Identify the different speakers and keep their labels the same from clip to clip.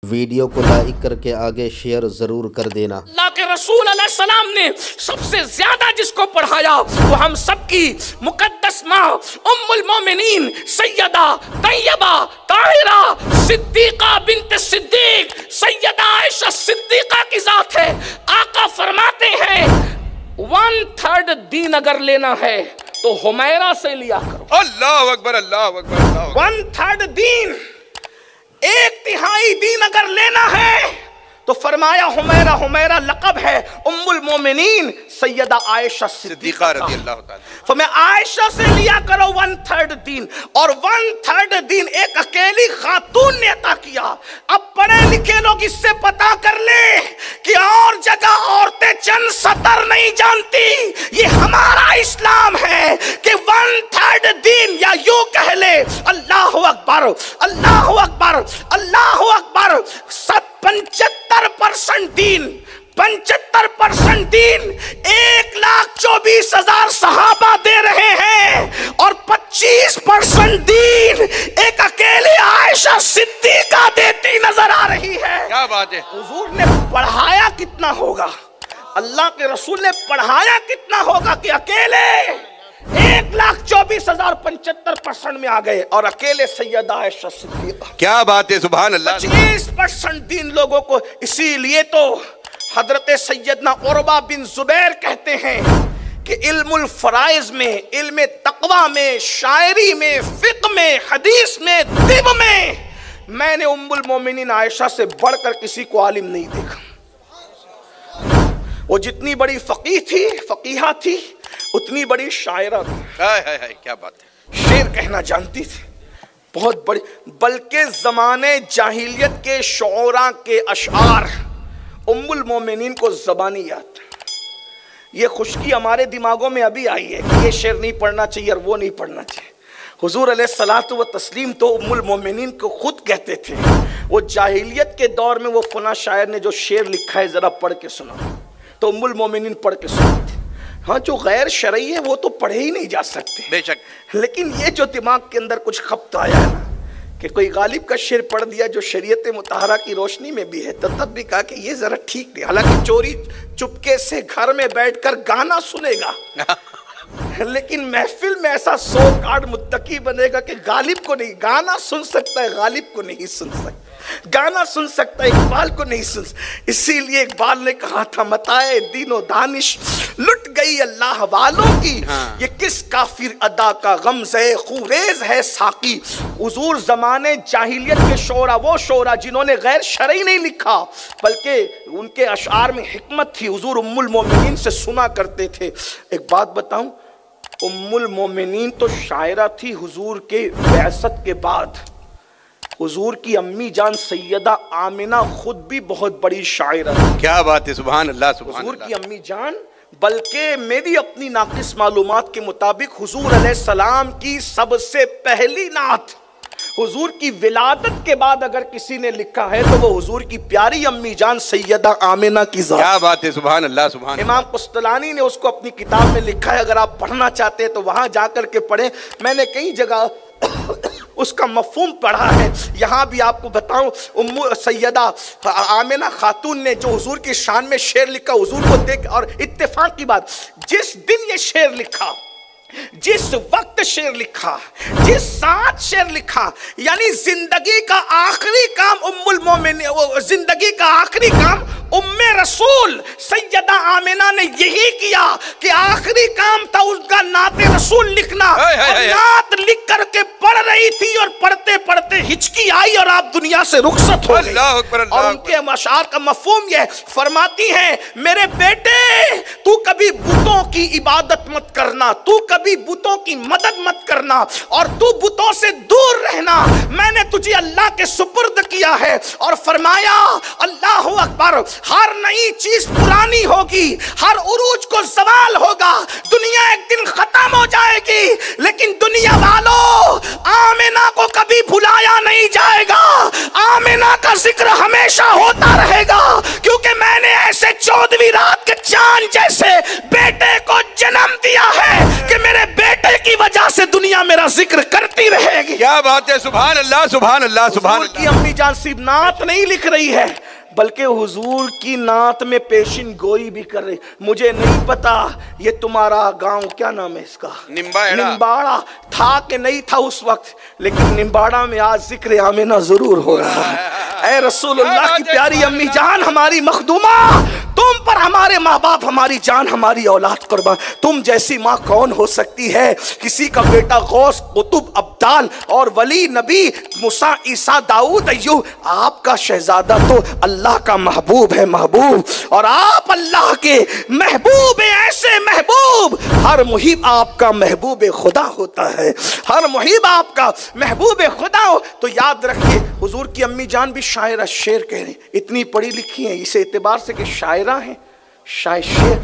Speaker 1: Video को like करके आगे शेयर ज़रूर कर देना।
Speaker 2: अल्लाह के रसूल अलैहिस्सलाम ने सबसे ज्यादा जिसको पढ़ाया वो हम सबकी मुकद्दस माँ उम्मुल मोमिनीन सैयदा तैयबा ताहिरा सिद्दीका बिन्त सिद्दीक सैयदा आयशा सिद्दीका की जात है। आका फरमाते हैं 1/3 दीन अगर लेना है तो हुमैरा से लिया करो।
Speaker 3: अल्लाह अकबर अल्लाह अकबर अल्लाह।
Speaker 2: 1/3 दीन, 1/3 दीन अगर लेना है तो फरमाया हुमैरा, हुमैरा लक़ब है उम्मुल मोमिनीन सैयदा आयशा सिद्दीका
Speaker 3: रज़ी अल्लाह ताला।
Speaker 2: फरमाया आयशा से लिया करो 1/3 दीन, और 1/3 दीन एक अकेली खातून ने अता किया। अब पढ़े लिखे लोग इससे पता कर ले कि और जगह औरतें चंद सतर नहीं जानती, ये हमारा इस्लाम है कि 1/3 दीन, या यूं कह ले अल्लाहु अकबर अल्लाहु अकबर अल्लाहु अकबर, 75% दीन, 75% दीन 1,24,000 सहाबा दे रहे हैं, और 25% दीन एक अकेली आयशा सिद्दीका देती नजर आ रही है।
Speaker 3: क्या बात है।
Speaker 2: हुजूर ने पढ़ाया कितना होगा, अल्लाह के रसूल ने पढ़ाया कितना होगा कि अकेले 1,24,000 75% में आ गए, और अकेले सैयदा आयशा सिद्दीका।
Speaker 3: क्या बात है, सुभान अल्लाह।
Speaker 2: 25% दीन लोगों को, इसीलिए तो हजरत सैयदना उरवा बिन जुबैर कहते हैं कि इल्मुल फराइज में, इल्म तकवा में, शायरी में, फिक्र में, हदीस में, तिब में मैंने उम्मुल मोमिनीन आयशा से बढ़कर किसी को आलिम नहीं देखा। वो जितनी बड़ी फकीह थी, फकीहा थी, उतनी बड़ी शायरा थी।
Speaker 3: हाय हाय हाय, क्या बात है।
Speaker 2: शेर कहना जानती थी, बहुत बड़ी, बल्कि जमाने जाहिलियत के शोरा के अशआर उम्मुल मोमिनीन को ज़बानी याद। ये खुशकी हमारे दिमागों में अभी आई है कि ये शेर नहीं पढ़ना चाहिए और वो नहीं पढ़ना चाहिए। हुजूर अलैहिस्सलातु व तस्लीम तो उम्मुल मोमिनीन को खुद कहते थे, वो जाहिलियत के दौर में वो फला शायर ने जो शेर लिखा है जरा पढ़ के सुना, तो उम्मुल मोमिनीन पढ़ के सुनाते। हाँ, जो गैर शरई है वो तो पढ़े ही नहीं जा सकते
Speaker 3: बेशक,
Speaker 2: लेकिन ये जो दिमाग के अंदर कुछ खपत आया है ना कि कोई गालिब का शेर पढ़ दिया जो शरीयत मुतहरा की रोशनी में भी है, तो तब भी कहा कि ये जरा ठीक नहीं। हालांकि चोरी चुपके से घर में बैठकर गाना सुनेगा लेकिन महफिल में ऐसा 100 कार्ड मुत्तकी बनेगा कि गालिब को नहीं, गाना सुन सकता है गालिब को नहीं सुन सकता, गाना सुन सकता है इकबाल को नहीं सुन। इसीलिए इकबाल ने कहा था मताए दीनो दानिश लुट गई अल्लाह वालों की, ये किस काफिर अदा का गमज़े खुरेज है साकी। हुजूर जमाने जाहिलियत के शोरा, वो शोरा जिन्होंने गैर शरई नहीं लिखा बल्कि उनके अशआर में हिकमत थी, हुजूर उम्मुल मोमिनीन से सुना करते थे। एक बात बताऊं, उम्मुल मोमिनीन तो शायरा थी। हुजूर के बैसत के बाद हुजूर की अम्मी जान सैयदा आमिना खुद भी बहुत बड़ी शायरा थी।
Speaker 3: क्या बात है, सुभान अल्लाह सुभान
Speaker 2: हुजूर
Speaker 3: अल्लाह।
Speaker 2: की अम्मी जान, बल्कि मेरी अपनी नाकिस मालूमात के मुताबिक हुजूर अलैहिस्सलाम की सबसे पहली नात हुजूर की विलादत के बाद अगर किसी ने लिखा है तो वो हुजूर की प्यारी अम्मी जान सैयदा आमिना की जात।
Speaker 3: क्या बात है, सुभान अल्लाह सुभान।
Speaker 2: इमाम कुस्तलानी ने उसको अपनी किताब में लिखा है, अगर आप पढ़ना चाहते हैं तो वहां जाकर के पढ़ें। मैंने कई जगह उसका मफहूम पढ़ा है। यहाँ भी आपको बताऊं, उम्मु सैयदा आमिना खातून ने जो हुजूर की शान में शेर लिखा, हुजूर को देख, और इत्तेफाक की बात, जिस दिन ये शेर लिखा, जिस वक्त शेर लिखा, जिस साथ शेर लिखा, यानी जिंदगी का आखिरी काम उम्मुल मोमिनीन, जिंदगी का आखिरी काम उम्मे रसूल सैयदा आमिना ने यही किया कि आखिरी काम था उनका नाते रसूल लिखना। और नात लिख करके पढ़ रही थी और पढ़ते पढ़ते हिचकी आई और आप दुनिया से रुखसत हो गई। और उनके अशआर का मफहूम यह फरमाती हैं, मेरे बेटे तू कभी बुतों की इबादत मत करना, तू कभी बुतों की मदद मत करना, और तू बुतों से दूर रहना। मैंने तुझे अल्लाह के सुपुर्द किया है। और फरमाया अल्लाहु अकबर, हर नई चीज पुरानी होगी, हर उरूज को सवाल होगा, दुनिया एक दिन खत्म हो जाएगी, लेकिन दुनिया वालों आमिना को कभी भुलाया नहीं जाएगा। आमिना का जिक्र हमेशा होता रहेगा, क्योंकि मैंने ऐसे 14वीं रात के चांद जैसे बेटे को जन्म दिया है कि मेरे बेटे की वजह से दुनिया मेरा जिक्र करती रहेगी।
Speaker 3: क्या बात है, सुभान अल्लाह सुभान अल्लाह सुभान
Speaker 2: हुजूर की अम्मी जान सिर्फ नात नहीं लिख रही है, बल्कि हुजूर की नात में पेशिन गोई भी कर रही। मुझे नहीं पता ये तुम्हारा गांव क्या नाम है इसका, निम्बाड़ा था कि नहीं था उस वक्त, लेकिन निम्बाड़ा में आज जिक्र आमिना जरूर हो रहा है। ऐ रसूलुल्लाह की प्यारी अम्मी जान, हमारी मखदूमा, तुम पर हमारे माँ बाप, हमारी जान, हमारी औलाद कुर्बान। तुम जैसी माँ कौन हो सकती है? किसी का बेटा गौस, कुतुब, अब्दाल और वली, नबी, मूसा, ईसा, दाऊद, अय्यूब, आपका शहजादा तो अल्लाह का महबूब है, महबूब। और आप अल्लाह के महबूब, ऐसे महबूब, हर मुहिब आपका महबूब खुदा होता है, हर मुहिब आपका महबूब खुदा हो। तो याद रखिए, हुजूर की अम्मी जान भी शायरा, शेर कह रही, इतनी पढ़ी लिखी है इस एतबार से कि शायरा है। शायर, शेर,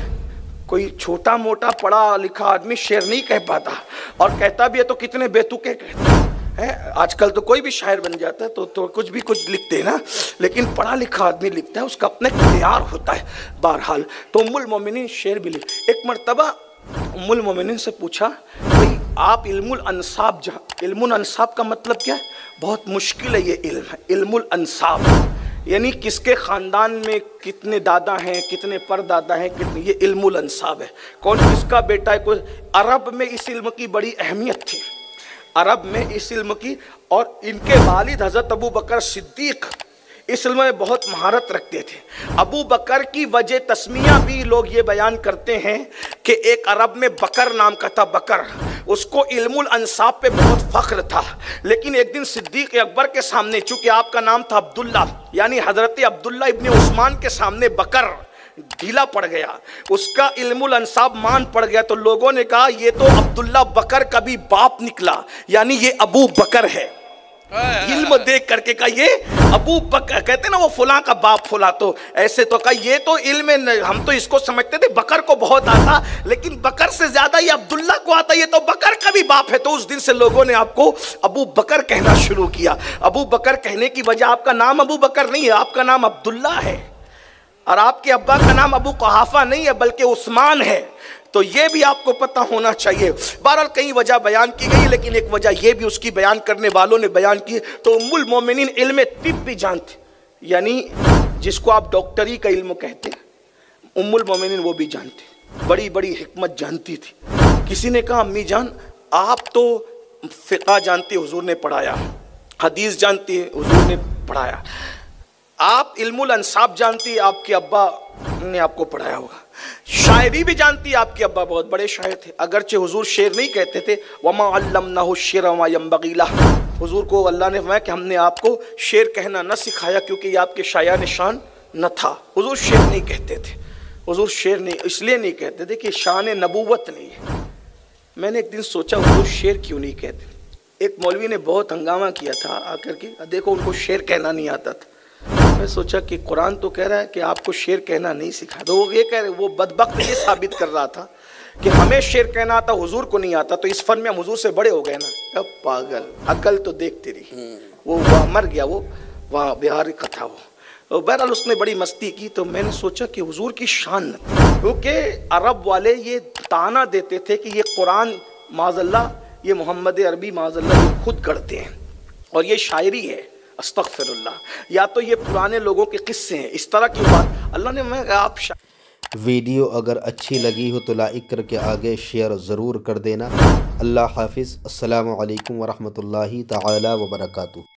Speaker 2: कोई छोटा मोटा पढ़ा लिखा आदमी शेर नहीं कह पाता, और कहता भी है तो कितने बेतुके कहते हैं। आजकल तो कोई भी शायर बन जाता है तो कुछ भी कुछ लिखते हैं ना, लेकिन पढ़ा लिखा आदमी लिखता है, उसका अपना इख्तियार होता है। बहरहाल तो उम्मुल मोमिनीन शेर भी लिख। एक मरतबा उम्मुल मोमिनीन से पूछा, भाई आप इल्मुल अंसाब, इल्मुल अंसाब का मतलब क्या है? बहुत मुश्किल है ये इल्म है, इल्मुल अंसाब, यानी किसके ख़ानदान में कितने दादा हैं, कितने परदादा हैं, कितने, ये इल्मुल अंसाब है। कौन किसका बेटा है। कोई अरब में इस इल्म की बड़ी अहमियत थी, अरब में इस इल्म की, और इनके वालिद हज़रत अबू बकर सिद्दीक इस इल्म में बहुत महारत रखते थे। अबू बकर की वजह तस्मिया भी लोग ये बयान करते हैं कि एक अरब में बकर नाम का था, बकर, उसको इल्मुल अंसाब पे बहुत फख्र था। लेकिन एक दिन सिद्दीक अकबर के सामने, चूंकि आपका नाम था अब्दुल्ला, यानी हजरत अब्दुल्ला इब्ने उस्मान के सामने बकर ढीला पड़ गया, उसका इल्मुल अंसाब मान पड़ गया, तो लोगों ने कहा ये तो अब्दुल्ला बकर का भी बाप निकला, यानी ये अबू बकर है। इल्म देख करके कहा ये अबू बकर, कहते ना वो फुला का बाप फुला, तो ऐसे तो कहा ये तो इल्म, हम तो इसको समझते थे बकर को बहुत आता, लेकिन बकर से ज्यादा ये अब्दुल्ला को आता, ये तो बकर का भी बाप है। तो उस दिन से लोगों ने आपको अबू बकर कहना शुरू किया। अबू बकर कहने की वजह, आपका नाम अबू बकर नहीं है, आपका नाम अब्दुल्ला है, और आपके अब्बा का नाम अबू कुहाफा नहीं है बल्कि उस्मान है। तो ये भी आपको पता होना चाहिए। बहरहाल कई वजह बयान की गई, लेकिन एक वजह ये भी उसकी बयान करने वालों ने बयान की। तो उम्मुल मोमिनीन इल्म तिब भी जानती, यानी जिसको आप डॉक्टरी का इल्म कहते हैं, उम्मुल मोमिनीन वो भी जानती, बड़ी बड़ी हिकमत जानती थी। किसी ने कहा, अम्मी जान आप तो फ़िक़्ह जानती, हुजूर ने पढ़ाया, हदीस जानती है, हुजूर ने पढ़ाया, आप इल्मुल अंसाब जानती, आपके अब्बा ने आपको पढ़ाया होगा, शायरी भी जानती, आपके अब्बा बहुत बड़े शायर थे, अगरचे हुजूर शेर नहीं कहते थे, वमा अल्लमनाहु शिर वमा यंबगी लहु, हुजूर को अल्लाह ने फरमाया कि हमने आपको शेर कहना न सिखाया क्योंकि ये आपके शाया निशान न था। हुजूर शेर नहीं कहते थे, हुजूर शेर नहीं इसलिए नहीं कहते थे कि शान नबूवत नहीं है। मैंने एक दिन सोचा हुजूर शेर क्यों नहीं कहते। एक मौलवी ने बहुत हंगामा किया था आकर के, देखो उनको शेर कहना नहीं आता था। मैं सोचा कि कुरान तो कह रहा है कि आपको शेर कहना नहीं सिखा, तो वो ये कह रहे, वो बदबख्त ये साबित कर रहा था कि हमें शेर कहना आता, हुजूर को नहीं आता, तो इस फन में हम हुजूर से बड़े हो गए ना। अब पागल, अकल तो देखते रही, वो वहाँ मर गया, वो वहाँ बिहार का था वो। तो बहरहाल उसने बड़ी मस्ती की, तो मैंने सोचा कि हुजूर की शान न थी, क्योंकि अरब वाले ये ताना देते थे कि ये कुरान माज़अल्लाह, ये मोहम्मद अरबी माज़अल्लाह ये खुद गढ़ते हैं और ये शायरी है, अस्तग़फिरुल्लाह, या तो ये पुराने लोगों के किस्से हैं, इस तरह की बात अल्लाह ने। मैं आप
Speaker 1: वीडियो अगर अच्छी लगी हो तो लाइक करके आगे शेयर ज़रूर कर देना। अल्लाह हाफिज़। अस्सलामु अलैकुम वरहमतुल्लाहि तआला व बरकातुहू।